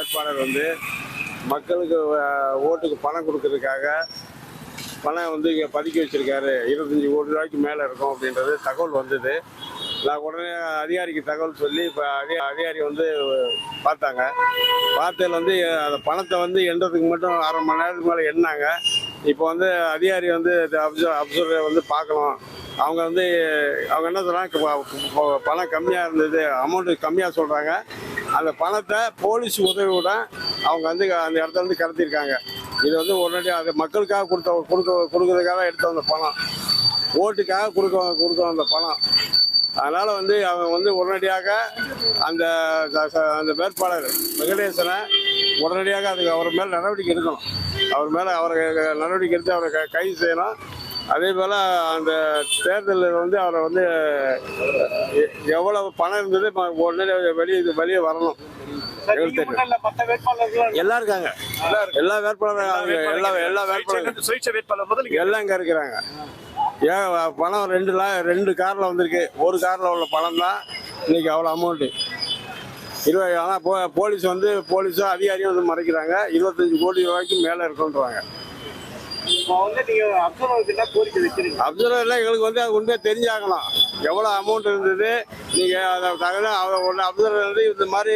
வேட்பாளர் வந்து மக்களுக்கு ஓட்டுக்கு பணம் கொடுக்கறதுக்காக பணம் வந்து இங்கே பதுக்கி வச்சிருக்காரு, 25 கோடி ரூபாய்க்கு மேலே இருக்கும் அப்படின்றது தகவல் வந்தது. நான் உடனே அதிகாரிக்கு தகவல் சொல்லி இப்போ அதிகாரி வந்து பார்த்தாங்க. பார்த்ததில் வந்து அந்த பணத்தை வந்து எண்ணுறதுக்கு மட்டும் அரை மணி நேரத்துக்கு மேலே எண்ணாங்க. இப்போ வந்து அதிகாரி வந்து அப்சர்வர் வந்து பார்க்கணும். அவங்க வந்து அவங்க என்ன சொல்கிறாங்க, பணம் கம்மியாக இருந்தது, அமௌண்ட்டு கம்மியாக சொல்கிறாங்க. அந்த பணத்தை போலீஸ் உதவியுடன் அவங்க வந்து அந்த இடத்துல வந்து கடத்திருக்காங்க. இது வந்து உடனடியாக அது மக்களுக்காக கொடுக்கறதுக்காக எடுத்து வந்த பணம், ஓட்டுக்காக கொடுக்க வந்த பணம். அதனால் வந்து அவங்க வந்து உடனடியாக அந்த வேட்பாளர் வெங்கடேசனை உடனடியாக அதுக்கு அவர் மேலே நடவடிக்கை எடுக்கணும். அவர் மேலே நடவடிக்கை எடுத்து அவரை கைது செய்யணும். அதே போல் அந்த தேர்தலில் வந்து அவரை வந்து எவ்வளவு பணம் இருந்தது உடனே வெளியே வரணும். எல்லாம் இருக்காங்க, எல்லா வேட்பாளரும் எல்லாம் இங்கே இருக்கிறாங்க. பணம் 2 காரில் வந்திருக்கு. ஒரு காரில் உள்ள பணம் தான் இன்னைக்கு அவ்வளோ அமௌண்ட்டு 20. ஆனால் போலீஸும் அதிகாரியும் வந்து மறைக்கிறாங்க. 25 கோடி ரூபாய்க்கு மேலே இருக்குன்றாங்க. அப்சர்வர்லாம் எங்களுக்கு வந்து அது உண்மையாக தெரிஞ்சாகணும், எவ்வளோ அமௌண்ட் இருந்தது. நீங்கள் அதை அப்சர்வர் வந்து இந்த மாதிரி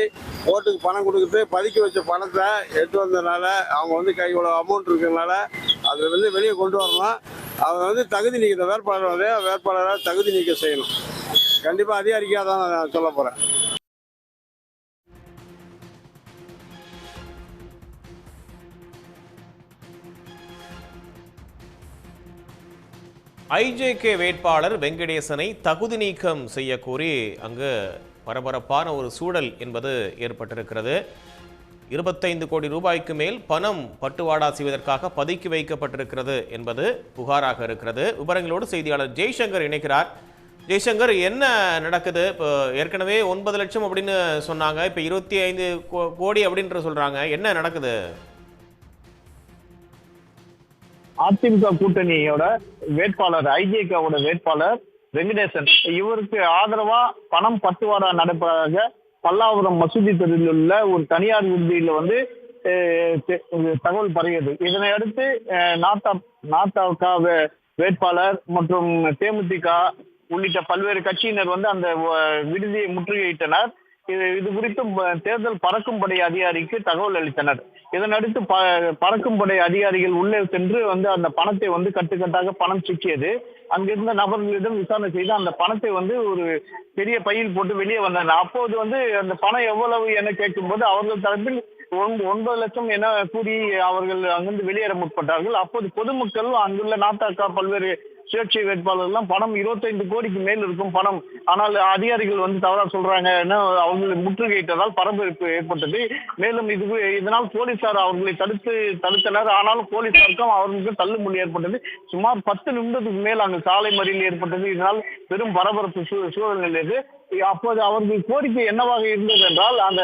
ஓட்டுக்கு பணம் கொடுக்குறது பதுக்கி வச்ச பணத்தை எடுத்து வந்ததுனால அவங்க வந்து இவ்வளோ அமௌண்ட் இருக்கிறதுனால அதை வந்து வெளியே கொண்டு வரணும். அவங்க வந்து தகுதி நீக்க வேட்பாளராக தகுதி நீக்க செய்யணும். கண்டிப்பாக அதிகாரிக்காக தான் நான் சொல்ல போகிறேன். ஐஜேகே வேட்பாளர் வெங்கடேசனை தகுதி நீக்கம் செய்ய கோரி அங்கு பரபரப்பான ஒரு சூழல் என்பது ஏற்பட்டிருக்கிறது. 25 கோடி ரூபாய்க்கு மேல் பணம் பட்டுவாடா செய்வதற்காக பதுக்கி வைக்கப்பட்டிருக்கிறது என்பது புகாராக இருக்கிறது. விவரங்களோடு செய்தியாளர் ஜெய்சங்கர் இணைக்கிறார். ஜெய்சங்கர், என்ன நடக்குது? இப்போ ஏற்கனவே 9 லட்சம் அப்படின்னு சொன்னாங்க, இப்போ 25 கோடி அப்படின்ற சொல்றாங்க. என்ன நடக்குது? அதிமுக கூட்டணியோட வேட்பாளர் ஐஜேகேவோட வேட்பாளர் வெங்கடேசன், இவருக்கு ஆதரவா பணம் பட்டுவாடா நடப்பதாக பல்லாவரம் மசூதி தெருவில் உள்ள ஒரு தனியார் விடுதியில வந்து தகவல் பரவியது. இதனை அடுத்து நாத்தாவுக்கா வேட்பாளர் மற்றும் தேமுதிக உள்ளிட்ட பல்வேறு கட்சியினர் வந்து அந்த விடுதியை முற்றுகையிட்டனர். இது குறித்து தேர்தல் பறக்கும் படை அதிகாரிக்கு தகவல் அளித்தனர். இதனடுத்து பறக்கும் படை அதிகாரிகள் உள்ளே சென்று வந்து அந்த பணத்தை வந்து கட்டுக்கட்டாக பணம் சிக்கியது. அங்கிருந்த நபர்களிடம் விசாரணை செய்து அந்த பணத்தை வந்து ஒரு பெரிய பையில் போட்டு வெளியே வந்தனர். அப்போது வந்து அந்த பணம் எவ்வளவு என கேட்கும்போது அவர்கள் தரப்பில் 9 லட்சம் என கூறி அவர்கள் அங்கிருந்து வெளியேற முற்பட்டார்கள். அப்போது பொதுமக்கள் அங்குள்ள நாத்தாக்கா பல்வேறு சுயேட்சை வேட்பாளர்கள் பணம் 25 கோடிக்கு மேல் இருக்கும் பணம், ஆனால் அதிகாரிகள் வந்து தவறா சொல்றாங்க என அவங்களை முற்றுகையிட்டதால் பரபரப்பு ஏற்பட்டது. மேலும் இதனால் போலீசார் அவர்களை தடுத்தனர். ஆனாலும் போலீசாருக்கும் அவர்களுக்கும் தள்ளுமுள்ளி ஏற்பட்டது. சுமார் 10 நிமிடத்துக்கு மேல் அங்கு சாலை மறியல் ஏற்பட்டது. இதனால் பெரும் பரபரப்பு சூழல் நிலையது. அப்போது அவர்கள் கோரிக்கை என்னவாக இருந்தது என்றால், அந்த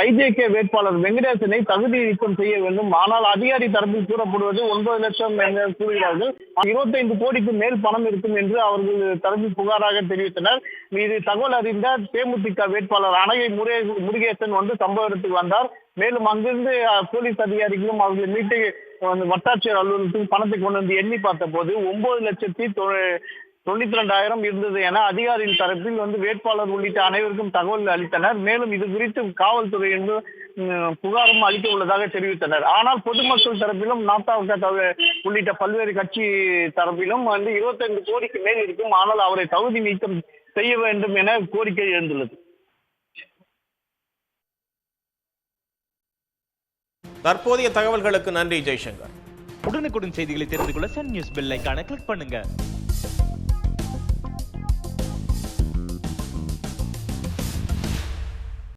ஐஜேகே வேட்பாளர் வெங்கடேசனை தகுதி நீக்கம் செய்ய வேண்டும். ஆனால் அதிகாரி தரப்பில் கூறப்படுவது 9 லட்சம் என கூறுகிறார்கள். 25 கோடிக்கு மேல் பணம் இருக்கும் என்று அவர்கள் தரப்பில் புகாராக தெரிவித்தனர். இது தகவல் அறிந்த தேமுதிக வேட்பாளர் அனகை முருகேசன் வந்து சம்பவ இடத்துக்கு வந்தார். மேலும் அங்கிருந்து போலீஸ் அதிகாரிகளும் அவர்கள் மீட்டு வட்டாட்சியர் அலுவலகத்துக்கு பணத்தை கொண்டு வந்து எண்ணி பார்த்த போது 9,92,000 இருந்தது என அதிகாரியின் தரப்பில் வந்து வேட்பாளர் உள்ளிட்ட அனைவருக்கும் தகவல் அளித்தனர். மேலும் இது குறித்து காவல்துறை என்று புகாரும் அளிக்க உள்ளதாக தெரிவித்தனர். ஆனால் பொதுமக்கள் தரப்பிலும் நாத்தாவுக்கா உள்ளிட்ட பல்வேறு கட்சி தரப்பிலும் வந்து 25 கோடிக்கு மேல் இருக்கும், ஆனால் அவரை தகுதி நீக்கம் செய்ய வேண்டும் என கோரிக்கை எழுந்துள்ளது. தற்போதைய தகவல்களுக்கு நன்றி ஜெய்சங்கர். உடனுக்குடன் செய்திகளை தெரிந்து கொள்ள சன் நியூஸ் பெல் ஐகானை கிளிக் பண்ணுங்க.